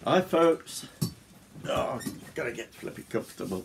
Hi folks. Oh, I've got to get flipping comfortable.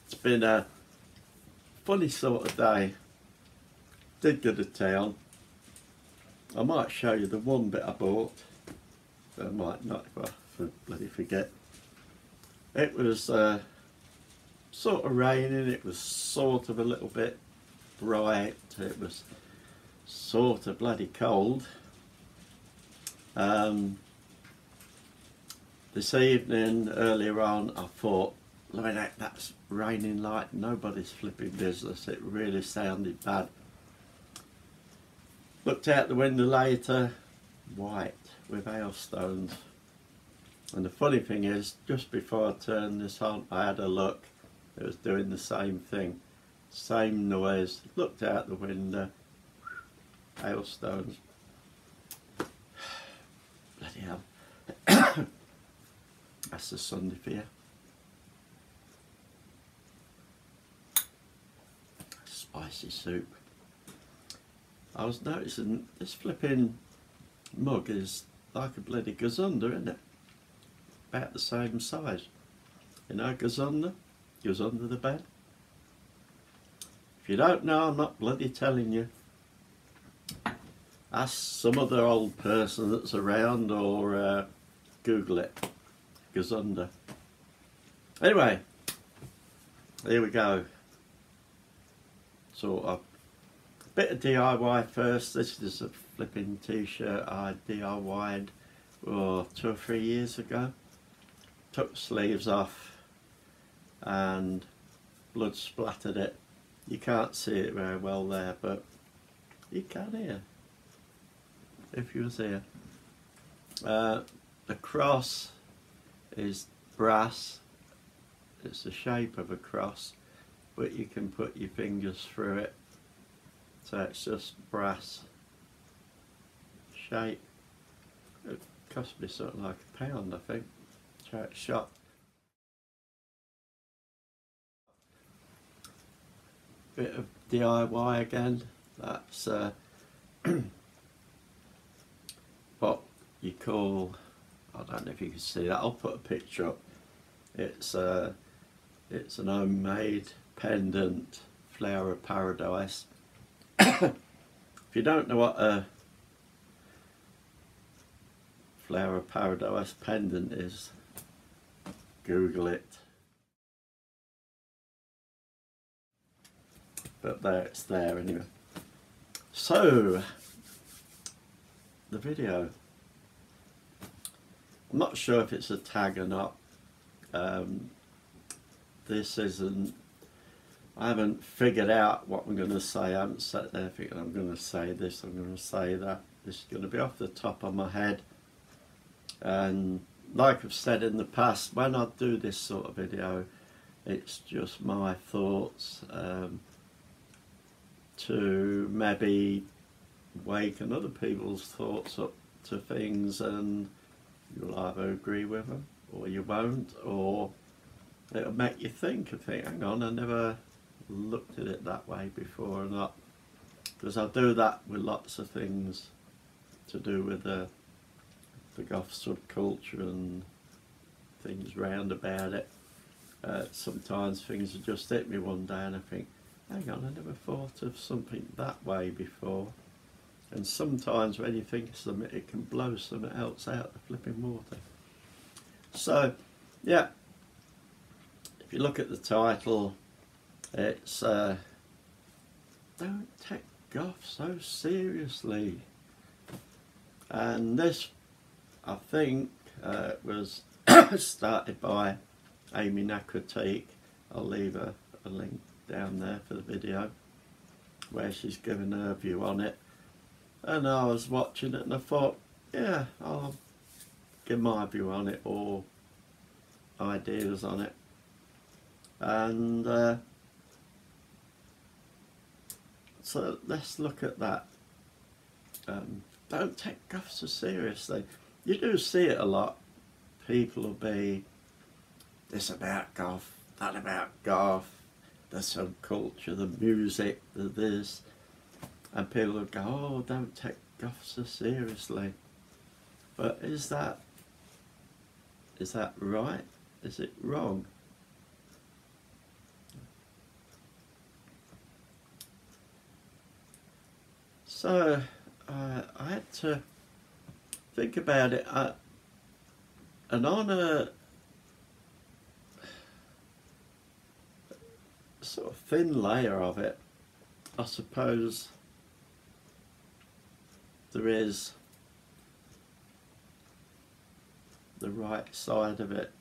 It's been a funny sort of day. Did go to town. I might show you the one bit I bought. I might not if I bloody forget. It was sort of raining. It was sort of a little bit bright. It was sort of bloody cold. This evening, earlier on, I thought, look at that, that's raining like nobody's flipping business. It really sounded bad. Looked out the window later, white with hailstones. And the funny thing is, just before I turned this on, I had a look. It was doing the same thing. Same noise. Looked out the window, hailstones. Bloody hell. That's the Sunday for you. Spicy soup. I was noticing this flipping mug is like a bloody gazunda, isn't it? About the same size. You know gazunda? Goes under the bed. If you don't know, I'm not bloody telling you. Ask some other old person that's around or Google it. Gazunda. Anyway, here we go. Sort of bit of DIY first. This is a flipping t-shirt I DIY'd 2 or 3 years ago. Took the sleeves off and blood splattered it. You can't see it very well there, but you can here if you was here. The cross is brass. It's the shape of a cross, but you can put your fingers through it, so it's just brass shape. It cost me something like £1, I think. Try it shot. Bit of DIY again. That's what you call, I don't know if you can see that, I'll put a picture up. It's an homemade pendant, flower of paradise. If you don't know what a flower of paradise pendant is, Google it. But there, it's there anyway. So, the video. I'm not sure if it's a tag or not. This isn't, I haven't figured out what I'm going to say. I haven't sat there thinking I'm going to say this, I'm going to say that. This is going to be off the top of my head. And like I've said in the past, when I do this sort of video, it's just my thoughts to maybe waken other people's thoughts up to things, and you'll either agree with them or you won't, or it'll make you think and think, hang on, I never looked at it that way before or not. Because I do that with lots of things to do with the Goth subculture and things round about it. Sometimes things will just hit me one day and I think, hang on, I never thought of something that way before. And sometimes when you think of something, it can blow something else out the flipping water. So, yeah, if you look at the title, it's Don't Take Goth So Seriously. And this, I think, was started by Amy Nekrotique. I'll leave a link down there for the video where she's given her view on it. And I was watching it and I thought, yeah, I'll give my view on it or ideas on it. And so let's look at that. Don't take Goth so seriously. You do see it a lot. People will be this about Goth, that about Goth, the subculture, the music, the this. And people will go, oh, don't take Goth so seriously. But is that Is that right? Is it wrong? So I had to think about it, and on a sort of thin layer of it, I suppose there is the right side of it.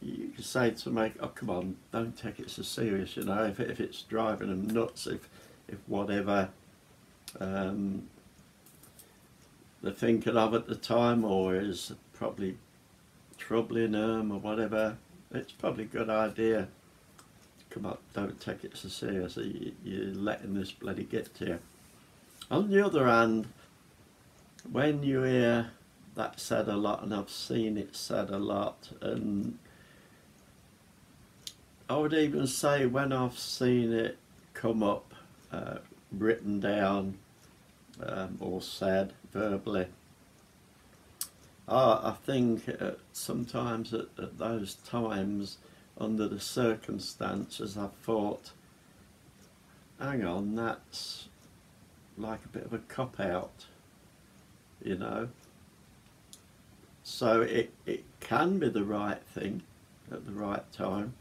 You could say to me, oh come on, don't take it so serious, you know, if it's driving them nuts, if whatever they're thinking of at the time, or is probably troubling them or whatever, it's probably a good idea. Come on, don't take it so seriously, you're letting this bloody get to you. On the other hand, when you hear that said a lot, and I've seen it said a lot, and I would even say when I've seen it come up, written down, or said verbally, I think sometimes at those times, under the circumstances, I've thought, hang on, that's like a bit of a cop-out, you know. So it can be the right thing at the right time.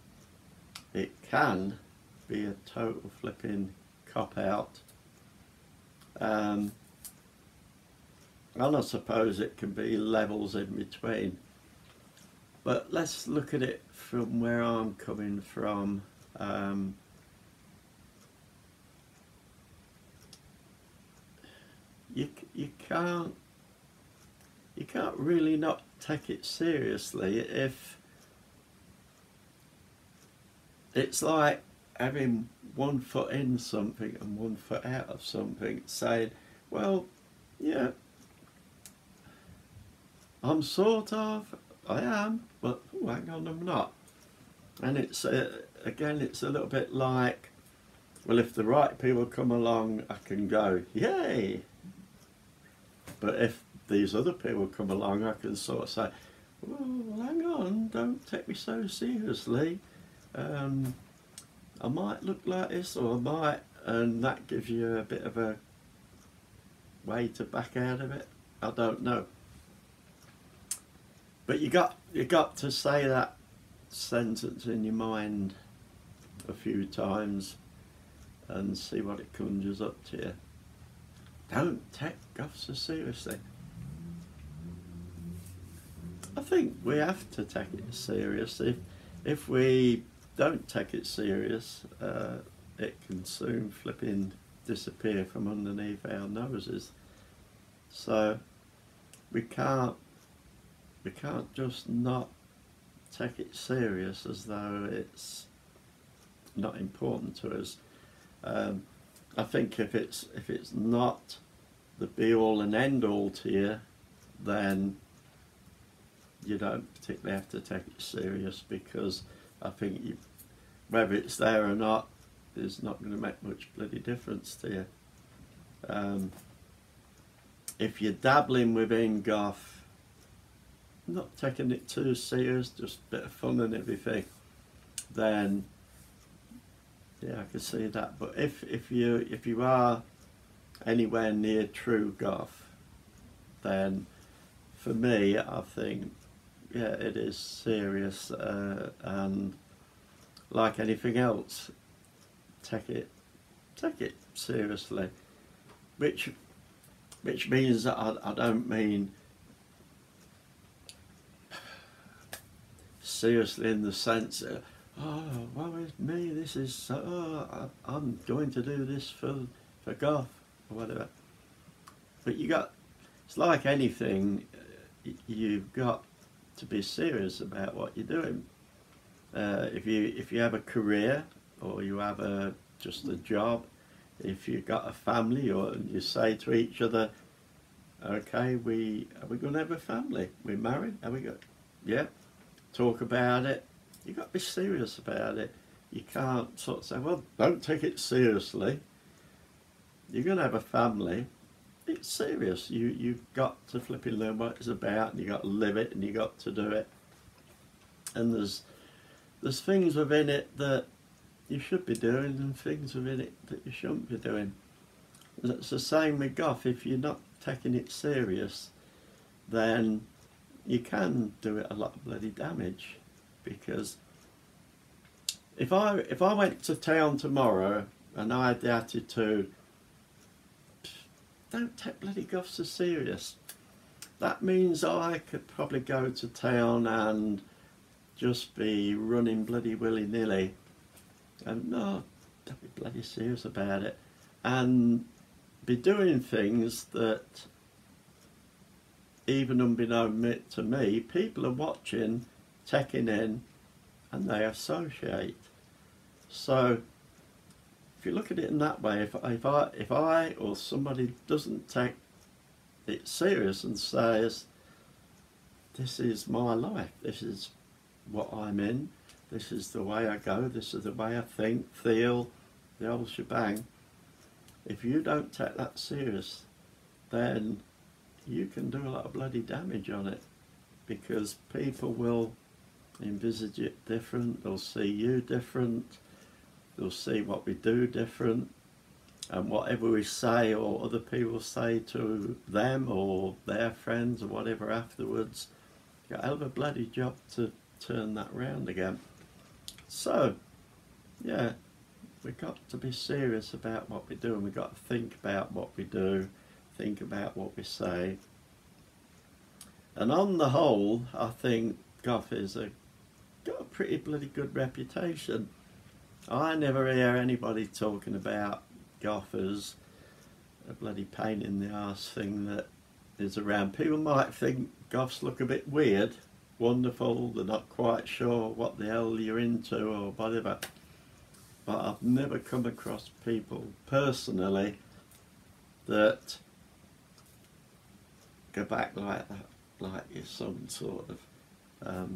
It can be a total flipping cop-out. And I suppose it can be levels in between. But let's look at it from where I'm coming from. You can't really not take it seriously if it's like having one foot in something and one foot out of something, saying, well, yeah, I'm sort of, I am, but oh, hang on, I'm not. And it's again, it's a little bit like, well, if the right people come along, I can go, yay. But if these other people come along, I can sort of say, well, hang on, don't take me so seriously. I might look like this, or I might, and that gives you a bit of a way to back out of it. I don't know. But you got to say that sentence in your mind a few times and see what it conjures up to you. Don't take Goth so seriously. I think we have to take it seriously. If we don't take it serious, it can soon flipping disappear from underneath our noses. So we can't just not take it serious as though it's not important to us. I think if it's not the be all and end all to you, then you don't particularly have to take it serious, because I think whether it's there or not is not going to make much bloody difference to you. If you're dabbling within Goth, not taking it too serious, just a bit of fun and everything, then yeah, I can see that. But if you are anywhere near true Goth, then for me, I think, yeah, it is serious, and like anything else, take it seriously. Which means that I don't mean seriously in the sense of, oh, woe is me, this is, I'm going to do this for Goth or whatever. But it's like anything, you've got to be serious about what you're doing. If you have a career, or you have just a job, if you've got a family, or you say to each other, okay, are we going to have a family? We're married? Are we good? Yeah. Talk about it. You've got to be serious about it. You can't sort of say, well, don't take it seriously. You're going to have a family. It's serious. You've got to flipping learn what it's about, and you've got to live it, and you've got to do it. and there's things within it that you should be doing and things within it that you shouldn't be doing. And it's the same with Goth. If you're not taking it serious, then you can do it a lot of bloody damage. Because if I went to town tomorrow and I had the attitude, don't take bloody Goth so serious, that means I could probably go to town and just be running bloody willy-nilly and no, don't be bloody serious about it, and be doing things that, even unbeknown to me, people are watching, taking in, and they associate. So if you look at it in that way, if I or somebody doesn't take it serious and says, this is my life, this is what I'm in, this is the way I go, this is the way I think, feel, the whole shebang. If you don't take that serious, then you can do a lot of bloody damage on it, because people will envisage it different, they'll see you different, they'll see what we do different, and whatever we say or other people say to them or their friends or whatever afterwards, you've got a hell of a bloody job to turn that round again. So, yeah, we've got to be serious about what we do, and we've got to think about what we do, think about what we say. And on the whole, I think Goth is got a pretty bloody good reputation. I never hear anybody talking about Goth as a bloody pain in the arse thing that is around. People might think Goths look a bit weird, wonderful, they're not quite sure what the hell you're into or whatever. But I've never come across people personally that go back like that, like you're some sort of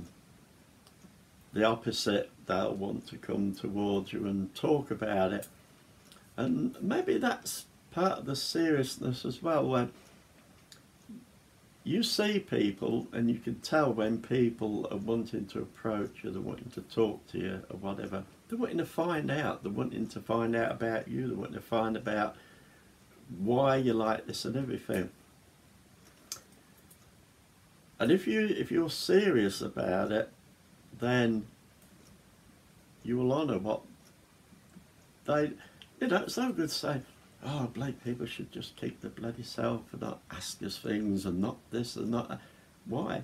the opposite. They'll want to come towards you and talk about it, and maybe that's part of the seriousness as well, when you see people and you can tell when people are wanting to approach you, they're wanting to talk to you or whatever, they're wanting to find out, they're wanting to find out about you, they're wanting to find about why you like this and everything. And if you're serious about it, then you will honour what they, you know, it's no good saying, oh, bloody people should just keep their bloody self and not ask us things and not this and not that. Why?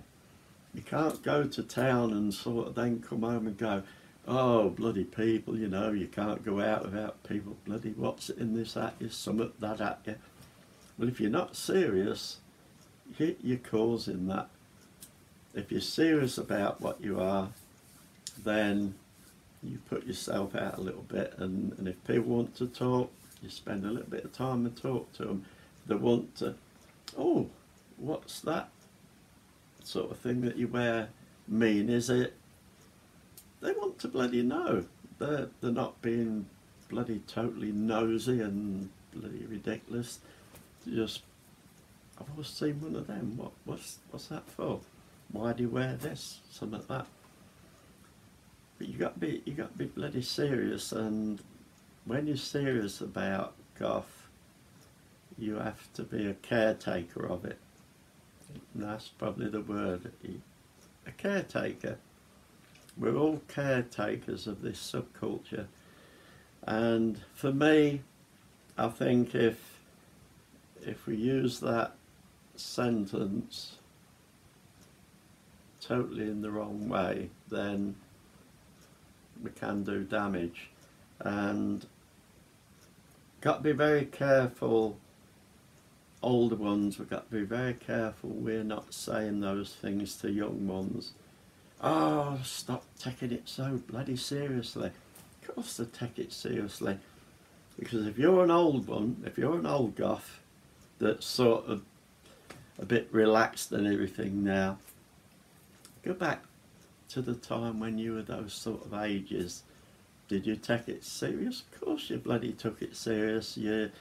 You can't go to town and sort of then come home and go, oh, bloody people, you know, you can't go out without people bloody what's in this at you, something that at you. Well, if you're not serious, you're causing that. If you're serious about what you are, then you put yourself out a little bit, and if people want to talk, you spend a little bit of time and talk to them. They want to, oh, what's that sort of thing that you wear mean, is it? They want to bloody know. They're not being bloody totally nosy and bloody ridiculous. Just, I've always seen one of them. What's that for? Why do you wear this? Something like that. But you got to be bloody serious, and when you're serious about Goth, you have to be a caretaker of it. And that's probably the word. A caretaker. We're all caretakers of this subculture, and for me, I think if we use that sentence totally in the wrong way, then we can do damage. And got to be very careful, older ones, we've got to be very careful we're not saying those things to young ones. Oh, stop taking it so bloody seriously. Of course they take it seriously, because if you're an old one, if you're an old Goth that's sort of a bit relaxed and everything now, go back to the time when you were those sort of ages. Did you take it serious? Of course you bloody took it serious. You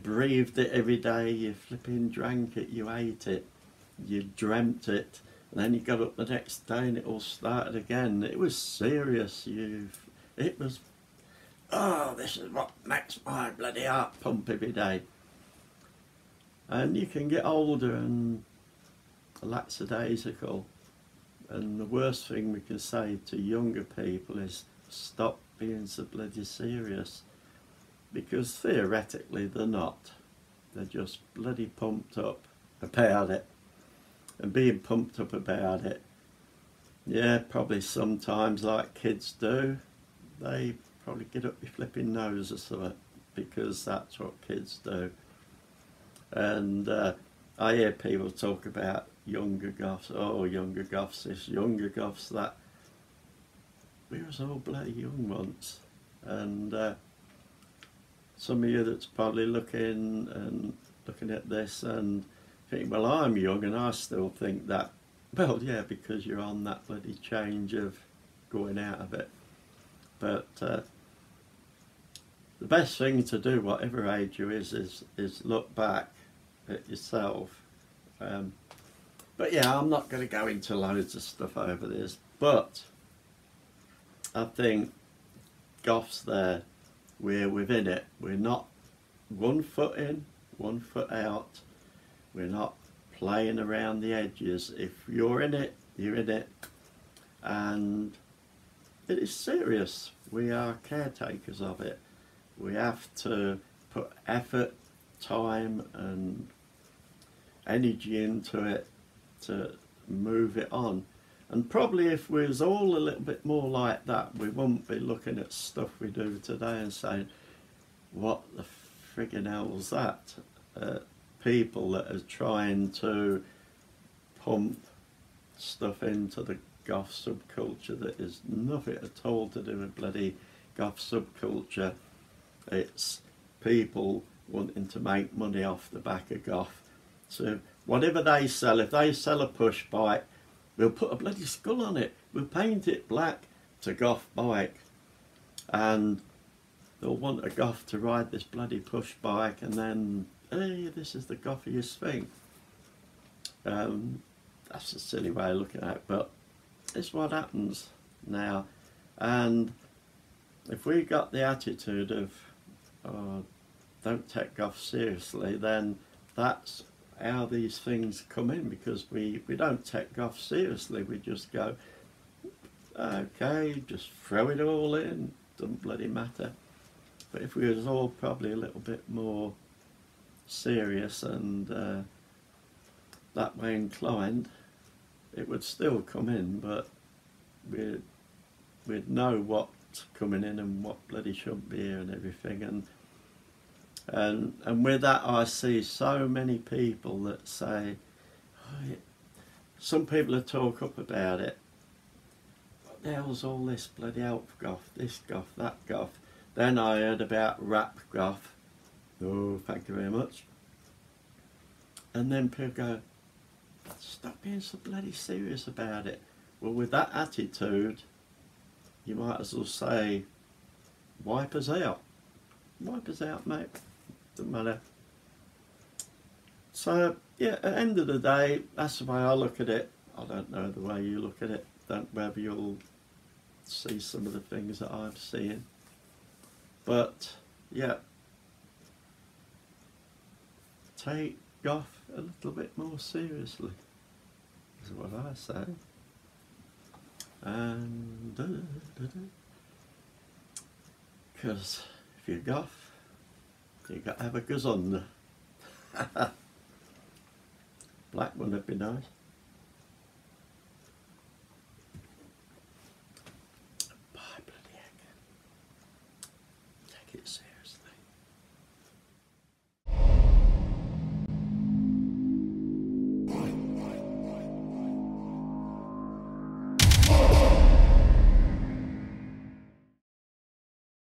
breathed it every day, you flipping drank it, you ate it, you dreamt it, And then you got up the next day and it all started again. It was serious. It was, oh, this is what makes my bloody heart pump every day. And you can get older and lackadaisical. And the worst thing we can say to younger people is stop being so bloody serious. Because theoretically they're not. They're just bloody pumped up about it. And being pumped up about it, yeah, probably sometimes like kids do, they probably get up your flipping nose or something, because that's what kids do. And I hear people talk about younger goths, oh, younger goths this, younger goths that. We was all bloody young once. And some of you that's probably looking at this and think, well, I'm young and I still think that. Well, yeah, because you're on that bloody change of going out of it. But the best thing to do, whatever age you is look back at yourself. But yeah, I'm not going to go into loads of stuff over this, but I think Goth's there, we're within it, we're not 1 foot in, 1 foot out, we're not playing around the edges. If you're in it, you're in it, and it is serious. We are caretakers of it. We have to put effort, time and energy into it to move it on. And probably if we was all a little bit more like that, we wouldn't be looking at stuff we do today and saying, what the friggin' hell's that? People that are trying to pump stuff into the goth subculture that is nothing at all to do with bloody goth subculture. It's people wanting to make money off the back of goth. So whatever they sell, if they sell a push bike, we'll put a bloody skull on it, we'll paint it black to goth bike, and they'll want a goth to ride this bloody push bike, and then, hey, this is the gothiest thing. That's a silly way of looking at it, but it's what happens now. And if we got the attitude of, oh, don't take goth seriously, then that's how these things come in, because we don't take goth seriously. We just go, okay, just throw it all in, doesn't bloody matter. But if we was all probably a little bit more serious and that way inclined, it would still come in, but we'd know what's coming in and what bloody shouldn't be here and everything. And with that, I see so many people that say, oh, yeah. Some people that talk up about it, what the hell's all this bloody elf goth, this goth, that goth. Then I heard about rap goth. Oh, thank you very much. And then people go, stop being so bloody serious about it. Well, with that attitude, you might as well say, wipe us out. Wipe us out, mate. Doesn't matter. So, yeah, at the end of the day, that's the way I look at it. I don't know the way you look at it. Don't know whether you'll see some of the things that I'm seeing. But, yeah, take goth a little bit more seriously, is what I say. And because if you're goth, you got to have a gazunda. Black one would be nice.